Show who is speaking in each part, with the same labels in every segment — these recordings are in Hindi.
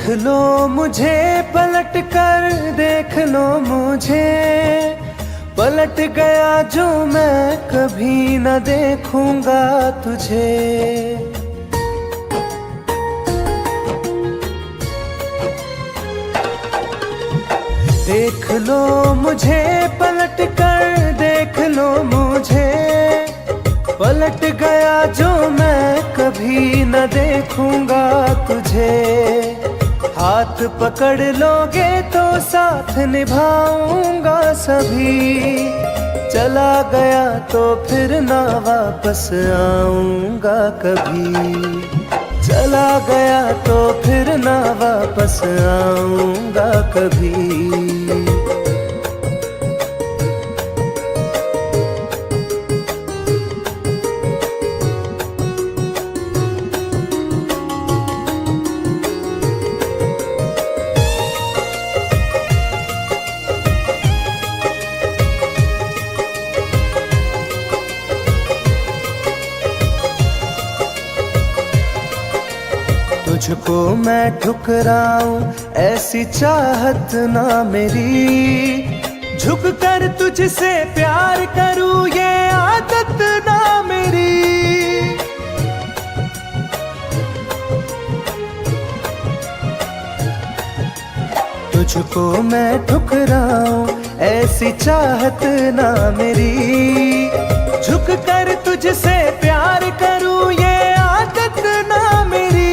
Speaker 1: लो मुझे पलट कर, देख लो मुझे, पलट गया जो मैं कभी न देखूंगा तुझे। देख लो मुझे पलट कर, देख लो मुझे, पलट गया जो मैं कभी न देखूंगा तुझे। हाथ पकड़ लोगे तो साथ निभाऊंगा सभी, चला गया तो फिर ना वापस आऊंगा कभी। चला गया तो फिर ना वापस आऊंगा कभी। तुझको मैं ठुकराऊं ऐसी चाहत ना मेरी, झुक कर तुझसे प्यार करूं ये आदत ना मेरी। तुझको मैं ठुकराऊं ऐसी चाहत ना मेरी, झुक कर तुझसे प्यार करूं ये आदत ना मेरी।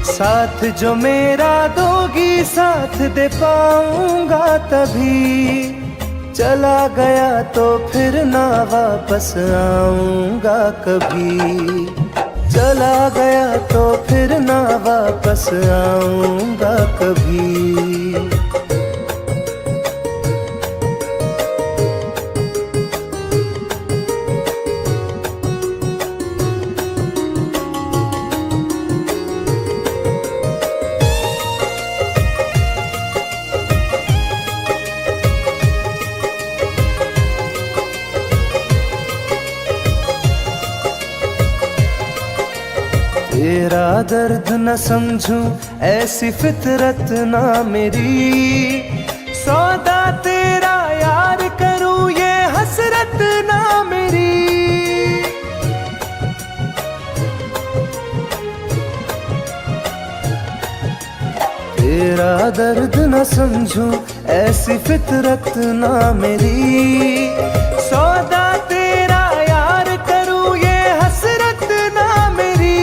Speaker 1: साथ जो मेरा दोगी साथ दे पाऊंगा तभी, चला गया तो फिर ना वापस आऊंगा कभी। चला गया तो फिर ना वापस आऊंगा कभी। तेरा दर्द न समझूं ऐसी फितरत ना मेरी, सौदा तेरा यार करूं ये हसरत ना मेरी। तेरा दर्द न समझूं ऐसी फितरत ना मेरी, सौदा तेरा यार करूं ये हसरत ना मेरी।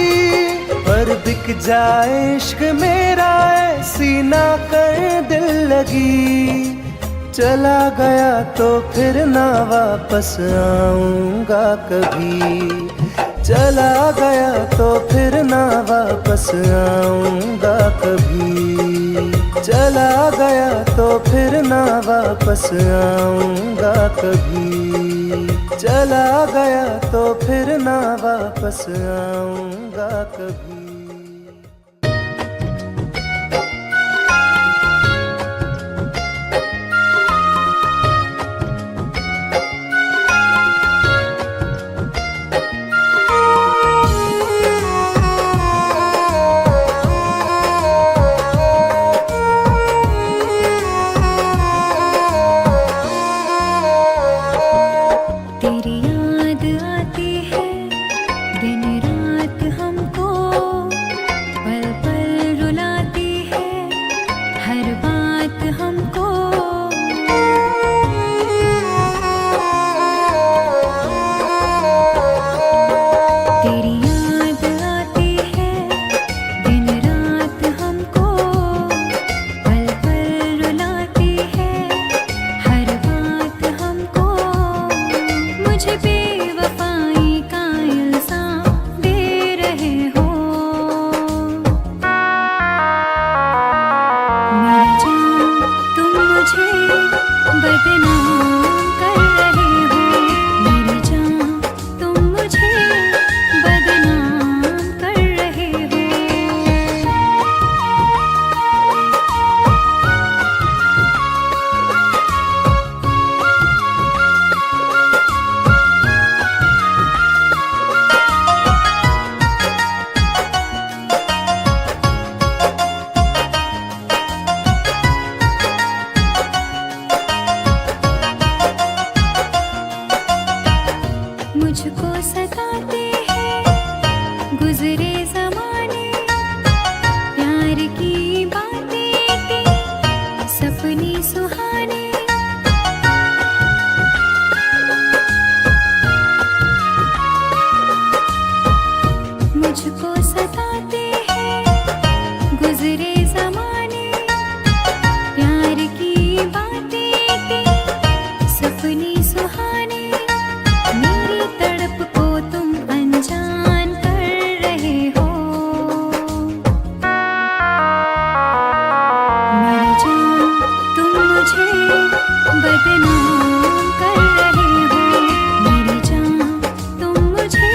Speaker 1: पर बिक जाए इश्क मेरा ऐसी ना कर दिल लगी, चला गया तो फिर ना वापस आऊंगा कभी। चला गया तो फिर ना वापस आऊंगा कभी। चला गया तो फिर ना वापस आऊंगा कभी। चला गया तो फिर ना वापस आऊंगा कभी।
Speaker 2: तेरी याद आती है दिन रात हमको, पल पल रुलाती है हर बात हमको। तेरी याद आती है दिन रात हमको, पल पल रुलाती है हर बात हमको। मुझे बेवफाई का इल्ज़ाम दे रहे हो, मेरी जान तुम मुझे बदनाम कर रहे हो। मेरी जान तुम मुझे बदनाम कर रहे हो। बदनाम कर रहे हो। मेरी जान तुम मुझे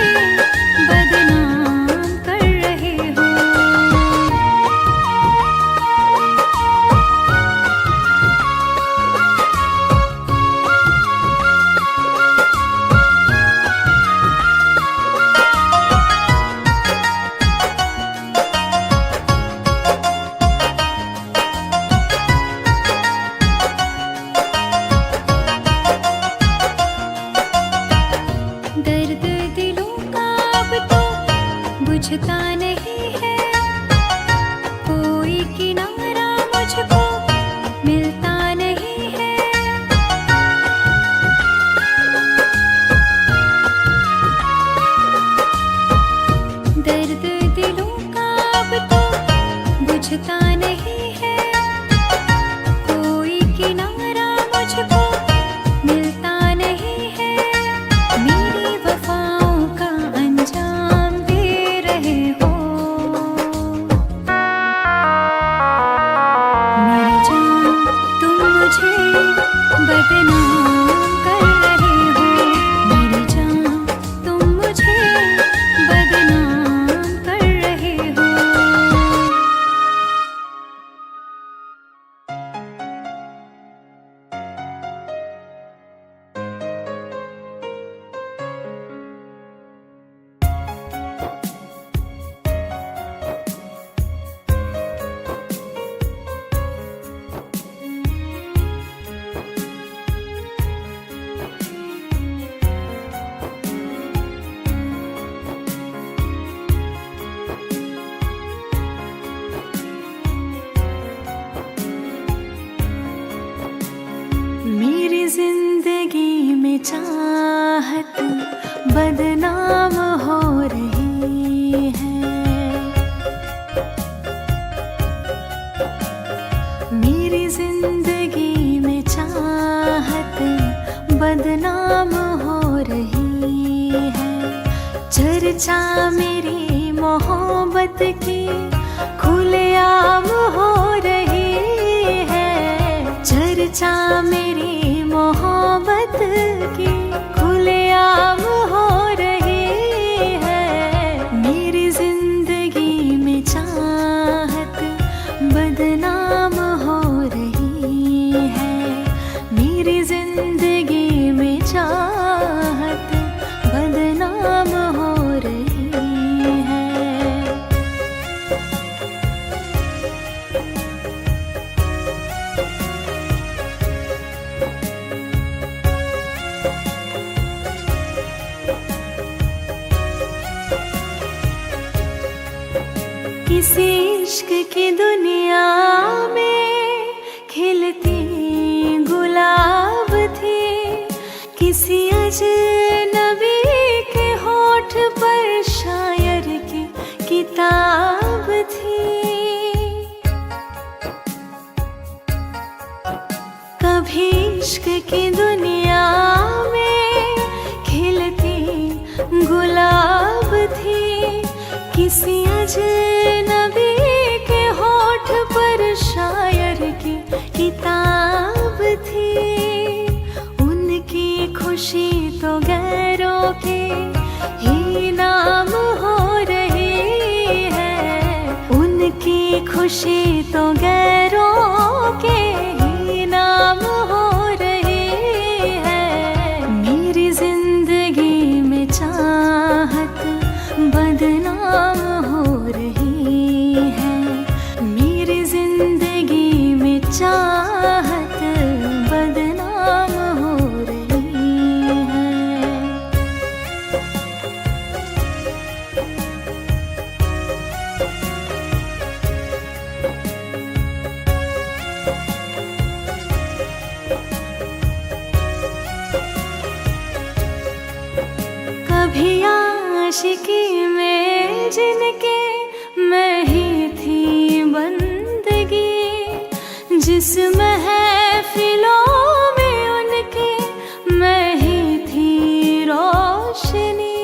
Speaker 2: बदनाम कर रहे हो। दर्द दिलों का अब तो बुझता नहीं है, कोई किनारा मुझको मिलता नहीं है। दर्द दिलों का अब तो बुझता नहीं है, कोई किनारा मुझको मिलता नहीं है। मेरी वफाओं का अंजाम दे रहे हो। मेरी जान तुम मुझे बदनाम कर रहे हो। मेरी जान तुम मुझे बदनाम कर रहे हो। मेरी जिंदगी में चाहत बदनाम हो रही है। मेरी जिंदगी में चाहत बदनाम हो रही है। चर्चा मेरी मोहब्बत की खुलेआम हो रही है। चर्चा मेरी मोहब्बत की खुलेआम हो रही है। मेरी जिंदगी में चाहत बदनाम हो रही है। मेरी जिंदगी में चाहत बदनाम हो रही है। किसी इश्क की दुनिया में खिलती गुलाब थी। किसी अजनबी के होठ पर शायर की किताब थी। कभी इश्क की दुनिया में खिलती गुलाब थी। किसी अजनबी के होठ पर शायर की किताब थी। उनकी खुशी तो गैरों के ही नाम हो रही है। उनकी खुशी तो गैरों के ही नाम हो रही है। मेरी जिंदगी में चाहत बदनाम हो रही है। मेरी जिंदगी में चाहत बदनाम हो रही है। कभी आशिकी में जिनके मैं ही थी बंदगी। जिस महफिलों में उनके मैं ही थी रोशनी।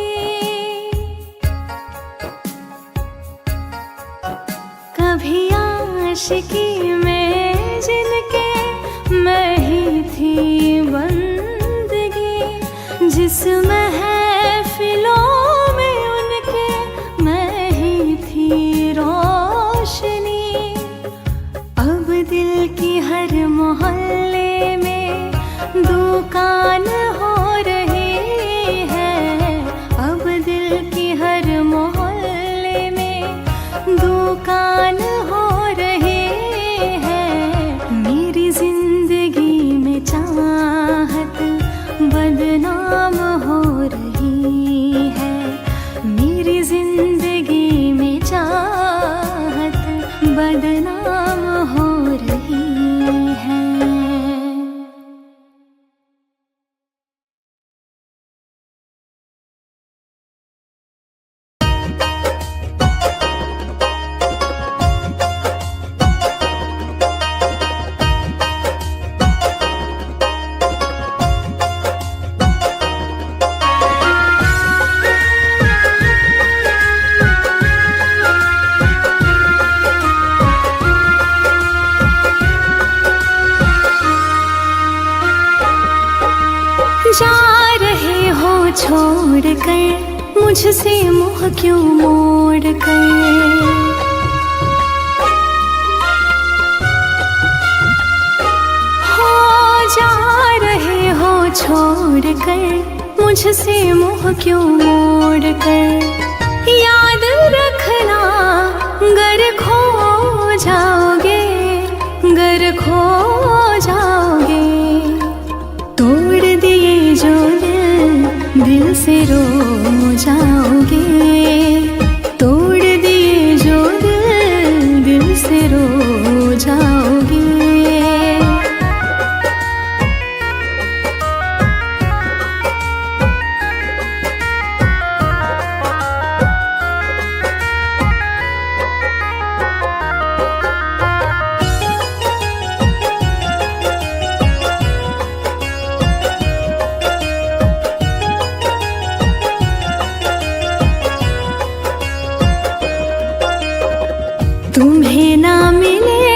Speaker 2: कभी आशिकी में जिनके मैं ही थी इस महफिलों में उनके मैं ही थी रोशनी। अब दिल की हर मोहल्ले में दुकान हो रही है। अब दिल की हर मोहल्ले में दुकान हो रही है। मेरी जिंदगी में चाहत बदनाम हो रही है। मेरी जिंदगी में चाहत बदनाम हो रही है। जा रहे हो छोड़ कर मुझसे मुँह क्यों मोड़ कर। हो जा रहे हो छोड़ कर मुझसे मुँह क्यों मोड़ कर। याद रखना गर खो जाओगे, गर खो जाओगे। तोड़ दिए जो दिल से रो जाओगे। तोड़ दिए जो दिल से रो जाओगे। तुम्हें ना मिले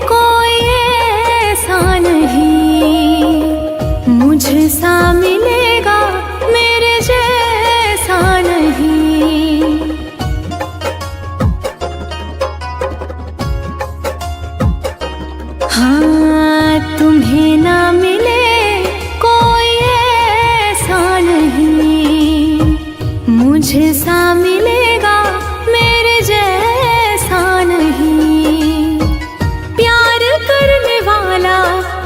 Speaker 2: कोई ऐसा नहीं, मुझसा मिलेगा मेरे जैसा नहीं। हाँ तुम्हें ना मिले कोई ऐसा नहीं, मुझसा मिलेगा मेरे जैसा नहीं। प्यार करने वाला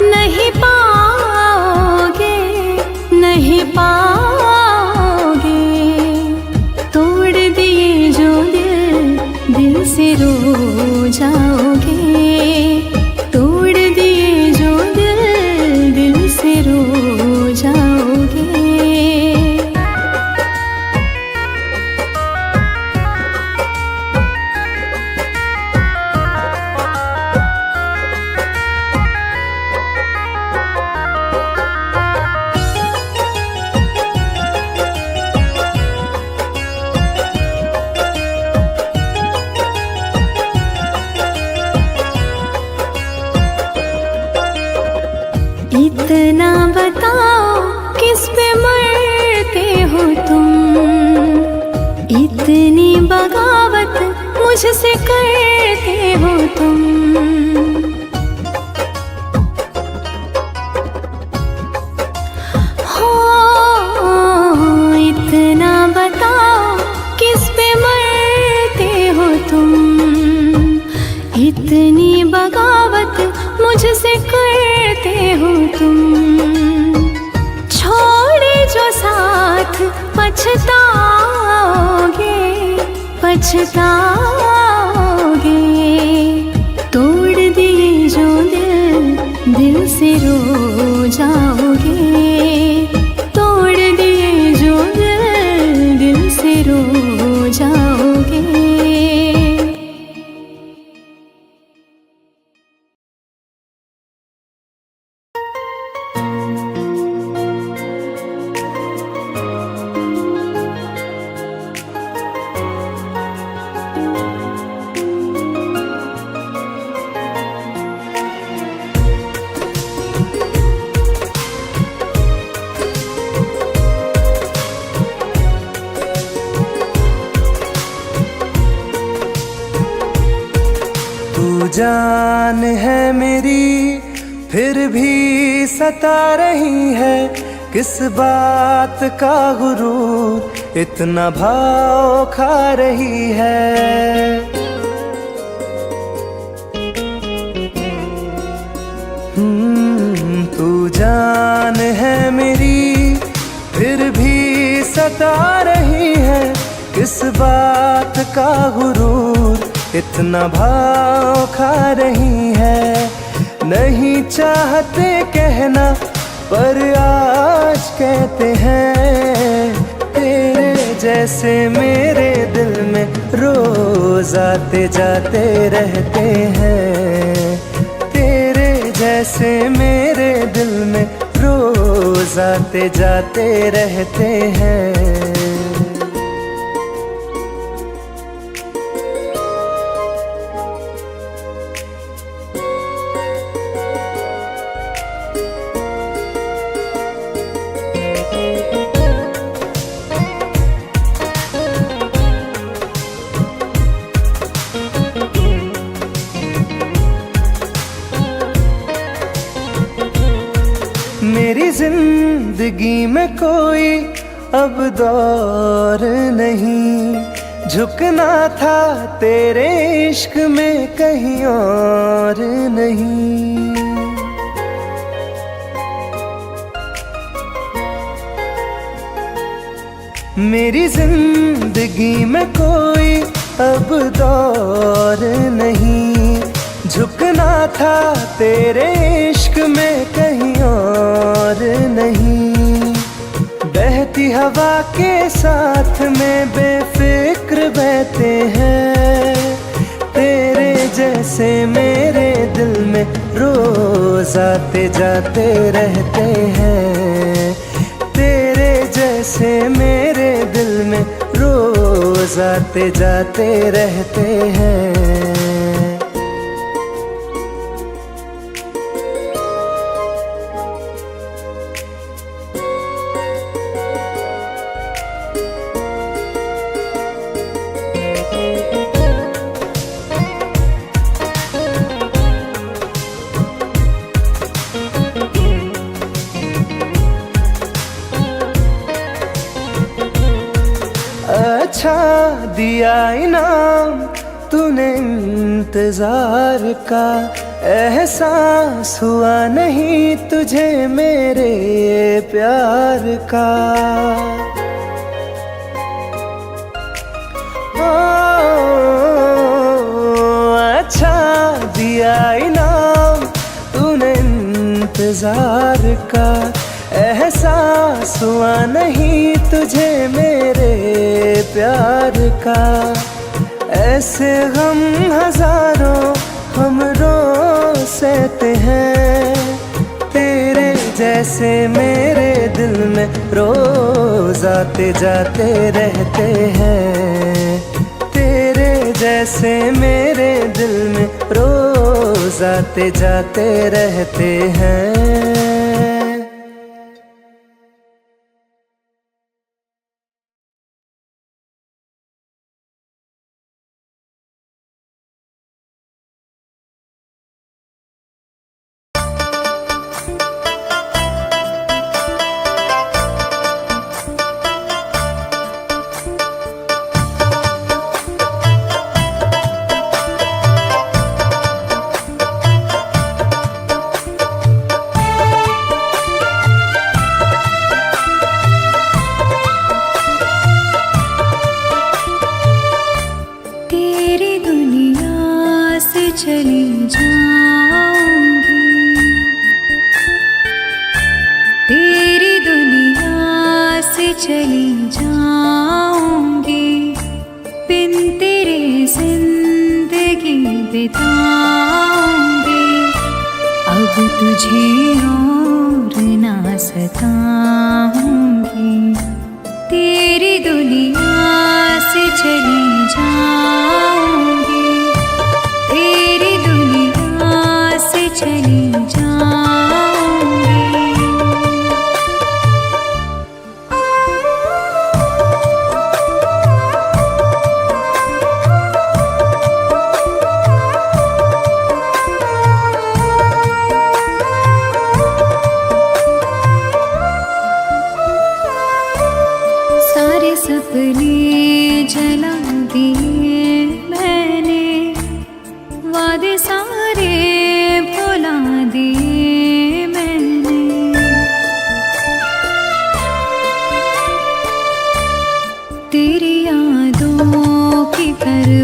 Speaker 2: नहीं पाओगे, नहीं पाओगे। तोड़ दिए जो दिल से रो जाओगे। तोड़ दिए जो दिल से रो जाओगे। इतना बताओ किस पे मरते हो तुम, इतनी बगावत मुझसे करते हो तुम। हो इतना बताओ किस पे मरते हो तुम, इतनी बगावत मुझसे करते हो तुम। छोड़े जो साथ पछताओगे, पछताओगे। तोड़ दिए जो दिल से रो जाओगे। तोड़ दिए जो दिल से रो जाओगे।
Speaker 1: जान है मेरी फिर भी सता रही है, किस बात का गुरूर इतना भाव खा रही है। तू जान है मेरी फिर भी सता रही है, किस बात का गुरूर इतना भाव खा रही है। नहीं चाहते कहना पर आज कहते हैं, तेरे जैसे मेरे दिल में रोज आते जाते रहते हैं। तेरे जैसे मेरे दिल में रोज आते जाते रहते हैं। मेरी जिंदगी में कोई अब दौर नहीं, झुकना था तेरे इश्क में कहीं और नहीं। मेरी जिंदगी में कोई अब दौर नहीं, झुकना था तेरे इश्क में कहीं और नहीं। बहती हवा के साथ में बेफिक्र बहते हैं, तेरे जैसे मेरे दिल में रोज आते जाते रहते हैं। तेरे जैसे मेरे दिल में रोज आते जाते रहते हैं। अच्छा दिया इनाम तूने इंतजार का, एहसास हुआ नहीं तुझे मेरे प्यार का। अच्छा दिया इनाम तूने इंतजार का, एहसास हुआ नहीं तुझे मेरे प्यार का। ऐसे गम हजारों हम रोज सहते हैं, तेरे जैसे मेरे दिल में रोज आते जाते रहते हैं। तेरे जैसे मेरे दिल में रोज आते जाते रहते हैं।
Speaker 2: चली जाऊंगी, तेरी दुनिया से चली जाऊंगी, बिन तेरे जिंदगी बिताऊंगी। अब तुझे और ना सताऊंगी, तेरी दुनिया से चली जाऊंगी, तेरी दुनिया से चली जाऊंगी।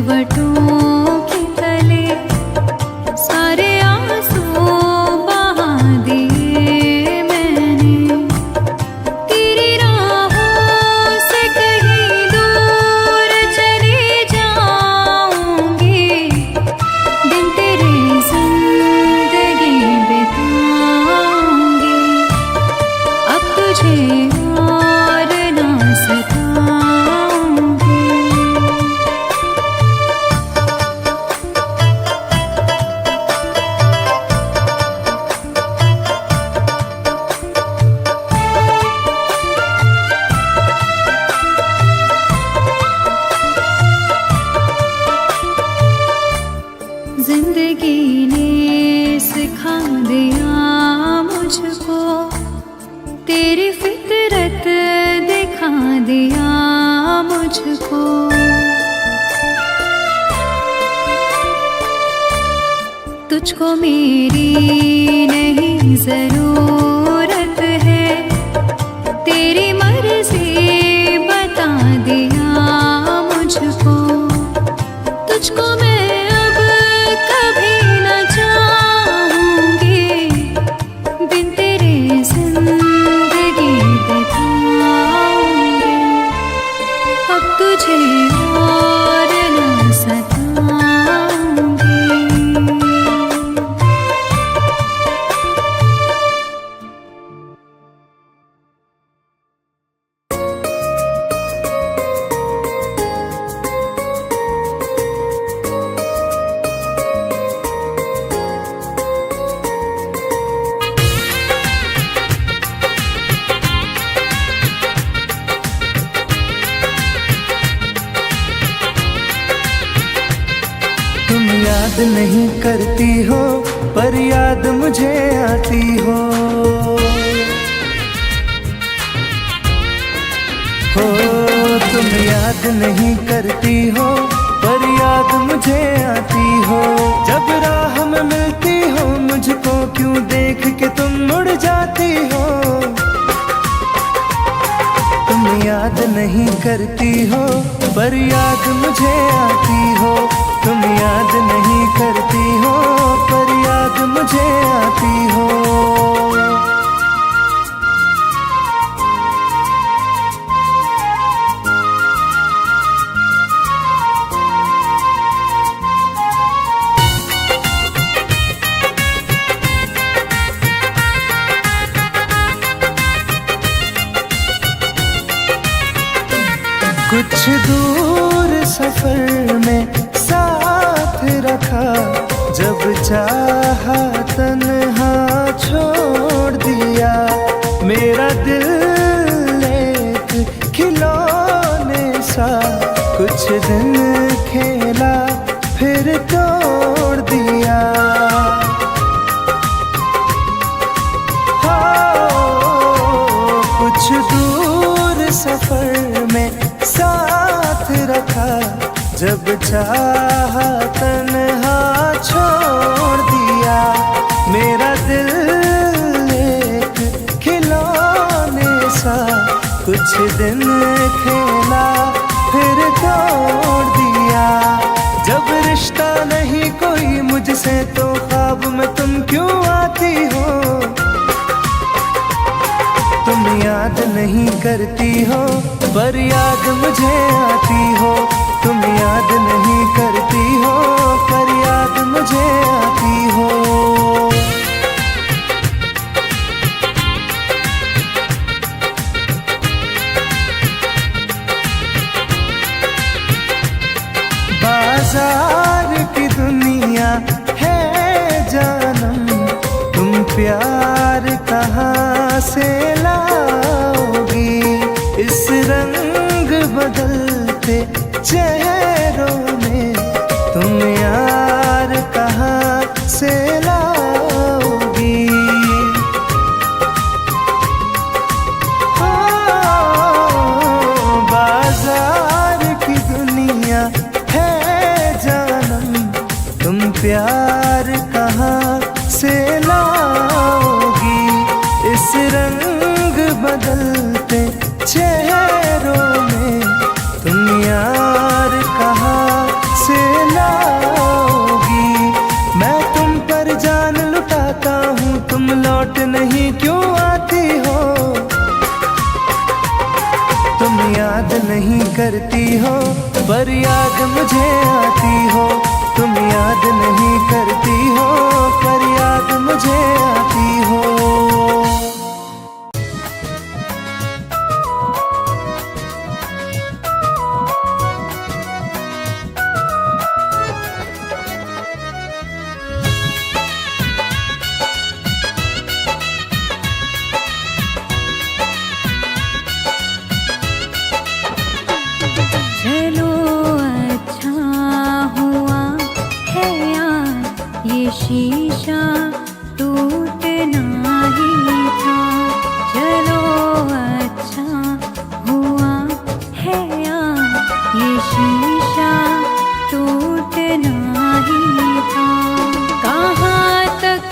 Speaker 2: करवटों के तले सारे आंसू बहा दिए मैंने। तेरी राहों से कहीं दूर चली जाऊंगी, दिन तेरे जिंदगी बिताऊंगी। अब तुझे और ना सताऊंगी। जिंदगी ने सिखा दिया मुझको, तेरी फितरत दिखा दिया मुझको। तुझको मेरी नहीं जरूरत है, तेरी मर्जी बता दिया मुझको। तुझको मैं अब कभी न चाहूंगी, बिन तेरे जिंदगी बिताऊंगी। अब तुझे और न सताऊंगी।
Speaker 1: तुम याद नहीं करती हो पर याद मुझे आती हो। तुम याद नहीं करती हो पर याद मुझे आती हो। जब राह में मिलती हो मुझको क्यों देख के तुम मुड़ जाती हो। तुम याद नहीं करती हो पर याद मुझे आती हो। तुम याद नहीं करती हो पर याद मुझे आती हो। कुछ दूर सफर में साथ रखा, जब चाहा तन्हा छोड़ दिया। मेरा दिल एक खिलौने सा कुछ दिन खेला फिर तोड़ दिया। कुछ दूर सफर में साथ रखा, जब चाहा तन्हा छोड़ दिया। मेरा दिल एक खिलौने सा कुछ दिन खेला फिर तोड़ दिया। जब रिश्ता नहीं कोई मुझसे तो ख्वाब में तुम क्यों आती हो। तुम याद नहीं करती हो पर याद मुझे आती हो। तुम याद नहीं करती हो पर याद मुझे आती हो। बाजार की दुनिया है जानम, तुम प्यार कहाँ से लाओगी। इस रंग बदलते चेहरों में तुम यार कहाँ से लाओगी। बाजार की दुनिया है जानम, तुम प्यार कहाँ से लाओगी। इस रंग बदलते चेहरों में तुम यार कहाँ से याद मुझे आती हो, तुम याद नहीं करती हो, पर याद मुझे आती हो।
Speaker 2: चलो अच्छा हुआ है यार ये शीशा टूटना ही था। चलो अच्छा हुआ है यार ये शीशा टूटना ही था। कहाँ तक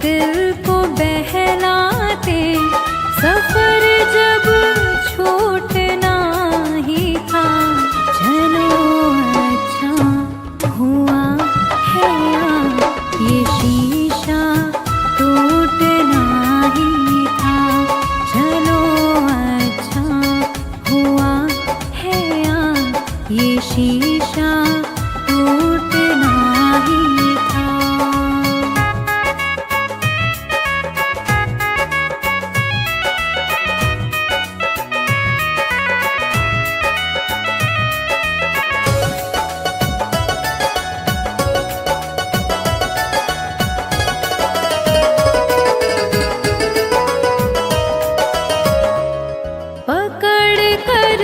Speaker 2: दिल को बहलाते सफर जब छूटना ही था। चलो अच्छा हुआ है यार ये शीशा टूटना ही था। चलो अच्छा हुआ है यार ये शीशा टूटना ही था। पकड़ कर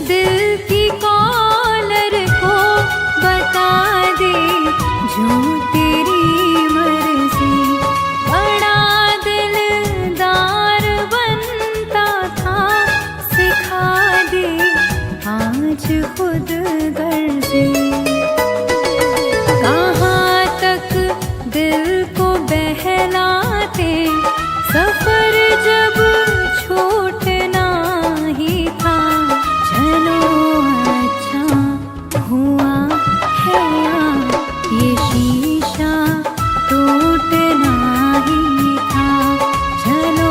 Speaker 2: दिल की कॉलर को बता दे जो तेरी मर्जी। बड़ा दिलदार बनता था सिखा दे आज खुद गर्जी। कहाँ तक दिल को बहलाते सफर जब छूटना ही था। चलो अच्छा हुआ है यार ये शीशा टूटना ही था। चलो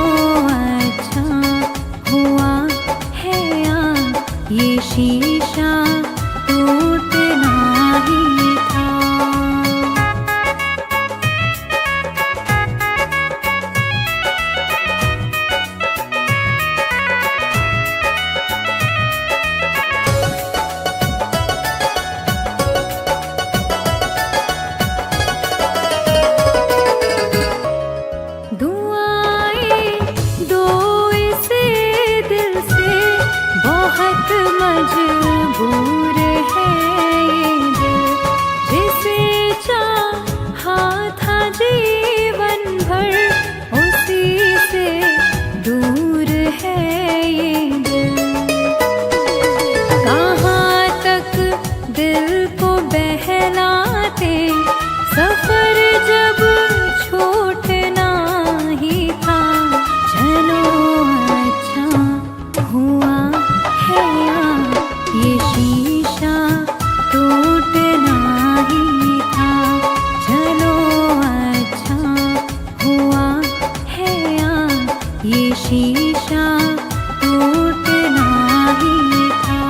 Speaker 2: अच्छा हुआ है यार ये शीशा टूटना ही था। दुआएं दो इस दिल से बहुत मजबूर है ये दिल। जिसे चाहा था जीवन भर उसी से दूर है ये दिल। कहाँ तक दिल को बहलाते सफर जब छूटना ही था। चलो अच्छा हुआ है यार ये शीशा टूटना ही था। चलो अच्छा हुआ है यार ये शीशा टूटना ही था।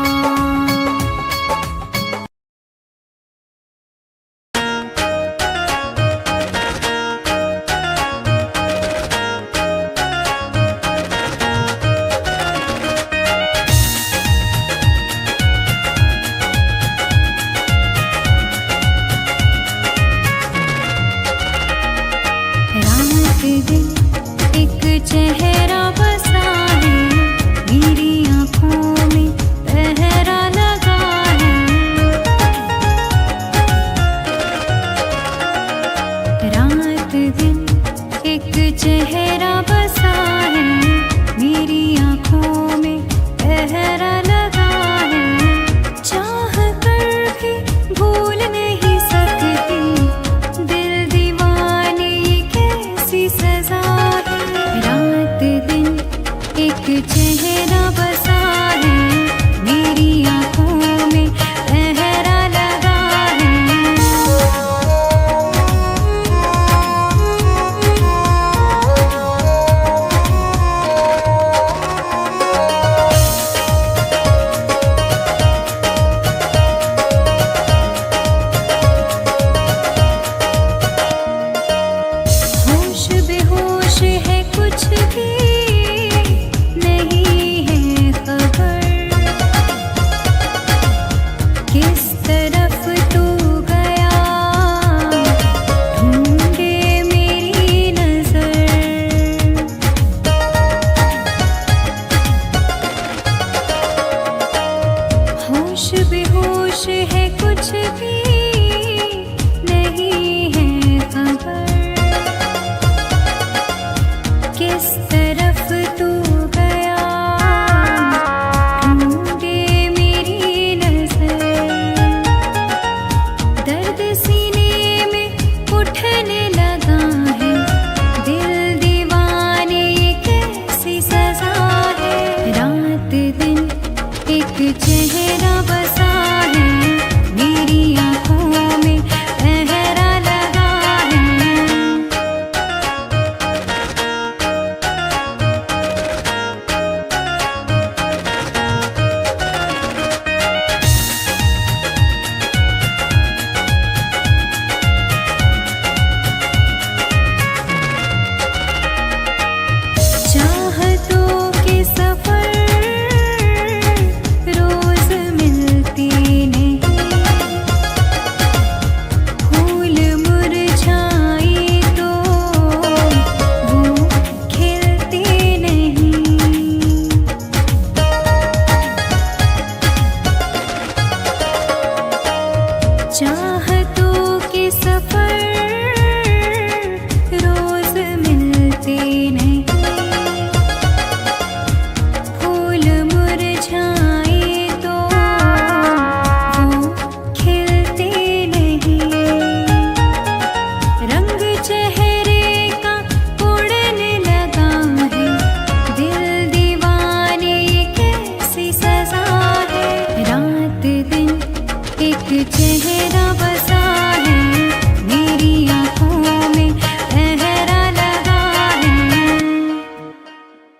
Speaker 2: रात दिन एक चेहरा बसा है मेरी आँखों में पहरा लगा है। रात दिन एक चेहरा बसा है मेरी आँखों में पहरा लगा है। चाह कर भी भूल नहीं सकती दिल दीवाने कैसी सजा है। रात दिन एक चेहरा बसा है मेरी आँखों में पहरा लगा है। चेहरा बस